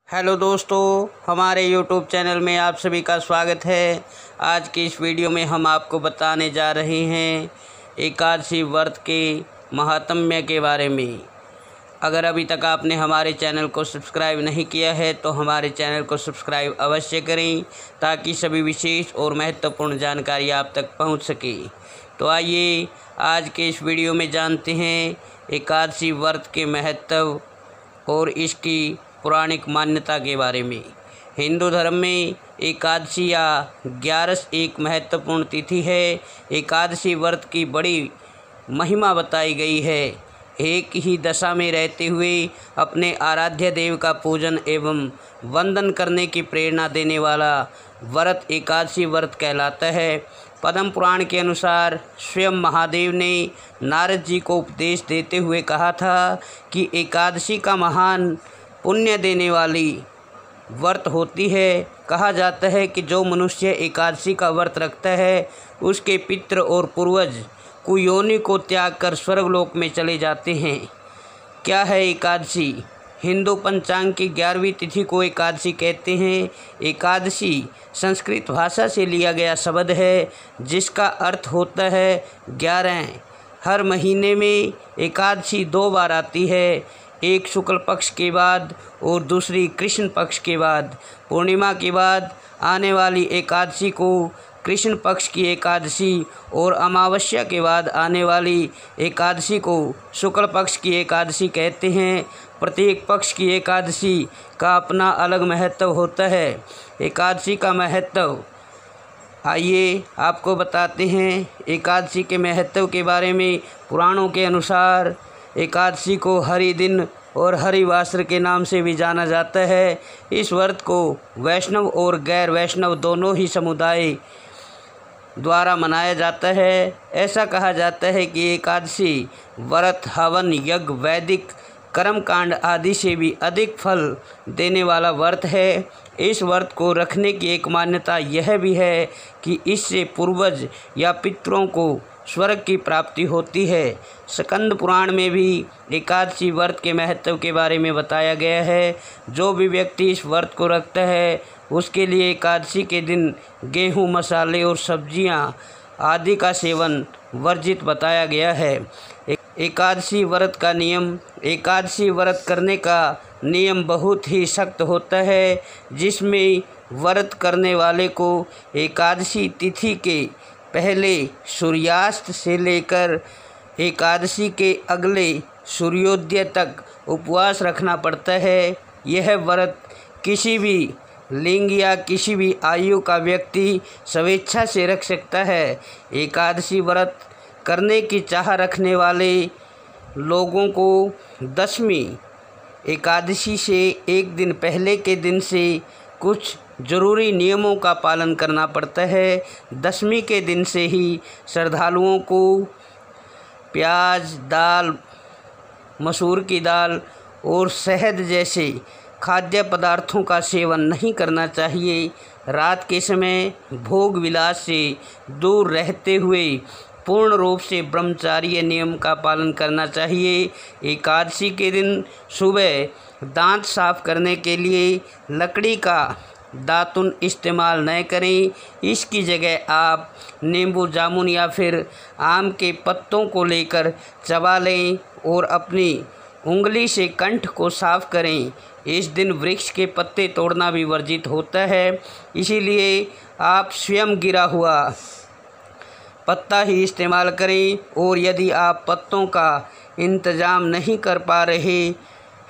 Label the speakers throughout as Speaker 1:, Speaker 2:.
Speaker 1: Hello दोस्तों, हमारे YouTube channel में आप सभी का स्वागत है। आज की इस वीडियो में हम आपको बताने जा रहे हैं एकादशी व्रत के महात्म्य के बारे में। अगर अभी तक आपने हमारे चैनल को सब्सक्राइब नहीं किया है तो हमारे चैनल को सब्सक्राइब अवश्य करें ताकि सभी विशेष और महत्वपूर्ण जानकारी आप तक पहुंच सके। तो आइए आज के इस वीडियो में जानते हैं एकादशी व्रत के महत्व और इसकी पौराणिक मान्यता के बारे में। हिंदू धर्म में एकादशी या ग्यारस एक महत्वपूर्ण तिथि है। एकादशी व्रत की बड़ी महिमा बताई गई है। एक ही दशा में रहते हुए अपने आराध्य देव का पूजन एवं वंदन करने की प्रेरणा देने वाला व्रत एकादशी व्रत कहलाता है। पद्म पुराण के अनुसार स्वयं महादेव ने नारद जी को उपदेश देते हुए कहा था कि एकादशी का महान पुण्य देने वाली व्रत होती है। कहा जाता है कि जो मनुष्य एकादशी का व्रत रखता है उसके पितृ और पूर्वज कुयोनि को त्याग कर स्वर्गलोक में चले जाते हैं। क्या है एकादशी? हिंदू पंचांग की 11वीं तिथि को एकादशी कहते हैं। एकादशी संस्कृत भाषा से लिया गया शब्द है जिसका अर्थ होता है 11। हर महीने में एकादशी 2 बार आती है, एक शुक्ल पक्ष के बाद और दूसरी कृष्ण पक्ष के बाद। पूर्णिमा के बाद आने वाली एकादशी को कृष्ण पक्ष की एकादशी और अमावस्या के बाद आने वाली एकादशी को शुक्ल पक्ष की एकादशी कहते हैं। प्रत्येक पक्ष की एकादशी का अपना अलग महत्व होता है। एकादशी का महत्व आइए आपको बताते हैं। एकादशी के महत्व के बारे में पुराणों के अनुसार एकादशी को हरि दिन और हरिवासर के नाम से भी जाना जाता है। इस व्रत को वैष्णव और गैर वैष्णव दोनों ही समुदाय द्वारा मनाया जाता है। ऐसा कहा जाता है कि एकादशी व्रत हवन यज्ञ वैदिक कर्मकांड आदि से भी अधिक फल देने वाला व्रत है। इस व्रत को रखने की एक मान्यता यह भी है कि इससे पूर्वज या पितरों को स्वर्ग की प्राप्ति होती है। स्कंद पुराण में भी एकादशी व्रत के महत्व के बारे में बताया गया है। जो भी व्यक्ति इस व्रत को रखता है उसके लिए एकादशी के दिन गेहूं, मसाले और सब्जियां आदि का सेवन वर्जित बताया गया है। एकादशी व्रत का नियम। एकादशी व्रत करने का नियम बहुत ही सख्त होता है जिसमें व्रत करने वाले को एकादशी तिथि के पहले सूर्यास्त से लेकर एकादशी के अगले सूर्योदय तक उपवास रखना पड़ता है। यह व्रत किसी भी लिंग या किसी भी आयु का व्यक्ति स्वेच्छा से रख सकता है। एकादशी व्रत करने की चाह रखने वाले लोगों को दशमी एकादशी से एक दिन पहले के दिन से कुछ जरूरी नियमों का पालन करना पड़ता है। दशमी के दिन से ही श्रद्धालुओं को प्याज, दाल, मसूर की दाल और शहद जैसे खाद्य पदार्थों का सेवन नहीं करना चाहिए। रात के समय भोग विलास से दूर रहते हुए पूर्ण रूप से ब्रह्मचार्य नियम का पालन करना चाहिए। एकादशी के दिन सुबह दांत साफ करने के लिए लकड़ी का दातुन इस्तेमाल न करें। इसकी जगह आप नींबू, जामुन या फिर आम के पत्तों को लेकर चबा लें और अपनी उंगली से कंठ को साफ करें। इस दिन वृक्ष के पत्ते तोड़ना भी वर्जित होता है, इसीलिए आप स्वयं गिरा हुआ पत्ता ही इस्तेमाल करें। और यदि आप पत्तों का इंतज़ाम नहीं कर पा रहे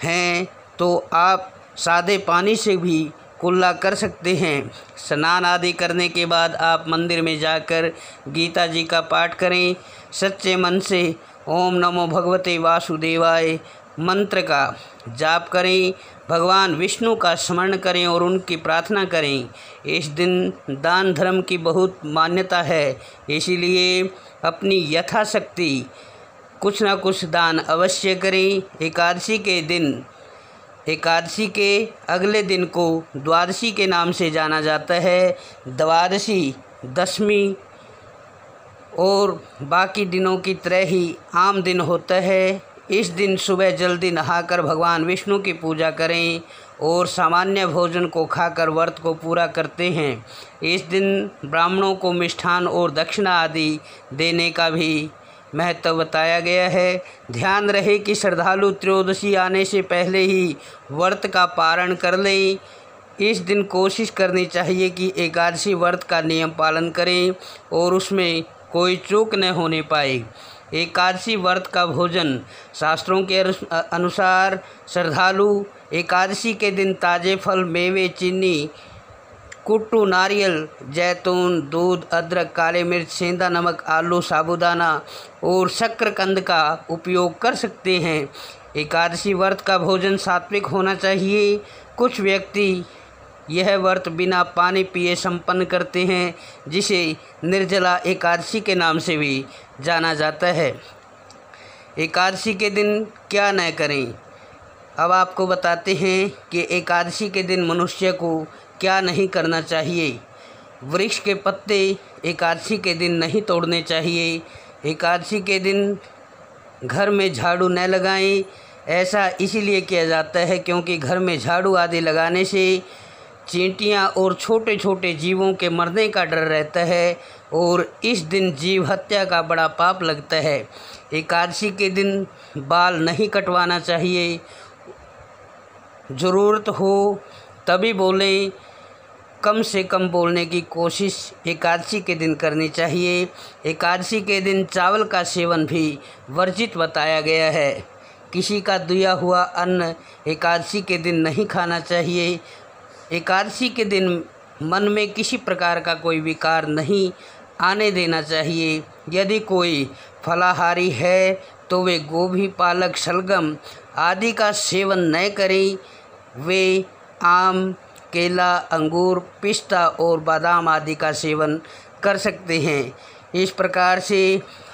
Speaker 1: हैं तो आप सादे पानी से भी कुल्ला कर सकते हैं। स्नान आदि करने के बाद आप मंदिर में जाकर गीता जी का पाठ करें। सच्चे मन से ओम नमो भगवते वासुदेवाय मंत्र का जाप करें। भगवान विष्णु का स्मरण करें और उनकी प्रार्थना करें। इस दिन दान धर्म की बहुत मान्यता है, इसीलिए अपनी यथाशक्ति कुछ न कुछ दान अवश्य करें। एकादशी के अगले दिन को द्वादशी के नाम से जाना जाता है। द्वादशी, दशमी और बाकी दिनों की तरह ही आम दिन होता है। इस दिन सुबह जल्दी नहाकर भगवान विष्णु की पूजा करें और सामान्य भोजन को खाकर व्रत को पूरा करते हैं। इस दिन ब्राह्मणों को मिष्ठान और दक्षिणा आदि देने का भी महत्व बताया गया है। ध्यान रहे कि श्रद्धालु त्रयोदशी आने से पहले ही व्रत का पारण कर लें। इस दिन कोशिश करनी चाहिए कि एकादशी व्रत का नियम पालन करें और उसमें कोई चूक न होने पाए। एकादशी व्रत का भोजन शास्त्रों के अनुसार श्रद्धालु एकादशी के दिन ताज़े फल, मेवे, चीनी, कुट्टू, नारियल, जैतून, दूध, अदरक, काले मिर्च, सेंधा नमक, आलू, साबूदाना और शक्करकंद का उपयोग कर सकते हैं। एकादशी व्रत का भोजन सात्विक होना चाहिए। कुछ व्यक्ति यह व्रत बिना पानी पिए संपन्न करते हैं, जिसे निर्जला एकादशी के नाम से भी जाना जाता है। एकादशी के दिन क्या न करें, अब आपको बताते हैं कि एकादशी के दिन मनुष्य को क्या नहीं करना चाहिए। वृक्ष के पत्ते एकादशी के दिन नहीं तोड़ने चाहिए। एकादशी के दिन घर में झाड़ू न लगाएं। ऐसा इसीलिए किया जाता है क्योंकि घर में झाड़ू आदि लगाने से चींटियां और छोटे छोटे जीवों के मरने का डर रहता है और इस दिन जीव हत्या का बड़ा पाप लगता है। एकादशी के दिन बाल नहीं कटवाना चाहिए। ज़रूरत हो तभी बोलें। कम से कम बोलने की कोशिश एकादशी के दिन करनी चाहिए। एकादशी के दिन चावल का सेवन भी वर्जित बताया गया है। किसी का दिया हुआ अन्न एकादशी के दिन नहीं खाना चाहिए। एकादशी के दिन मन में किसी प्रकार का कोई विकार नहीं आने देना चाहिए। यदि कोई फलाहारी है तो वे गोभी, पालक, शलगम आदि का सेवन न करें। वे आम, केला, अंगूर, पिस्ता और बादाम आदि का सेवन कर सकते हैं। इस प्रकार से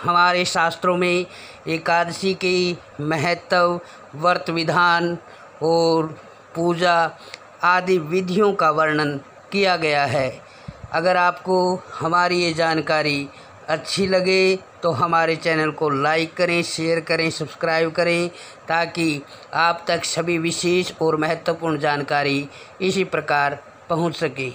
Speaker 1: हमारे शास्त्रों में एकादशी की महत्व, व्रत विधान और पूजा आदि विधियों का वर्णन किया गया है। अगर आपको हमारी ये जानकारी अच्छी लगे तो हमारे चैनल को लाइक करें, शेयर करें, सब्सक्राइब करें, ताकि आप तक सभी विशेष और महत्वपूर्ण जानकारी इसी प्रकार पहुंच सके।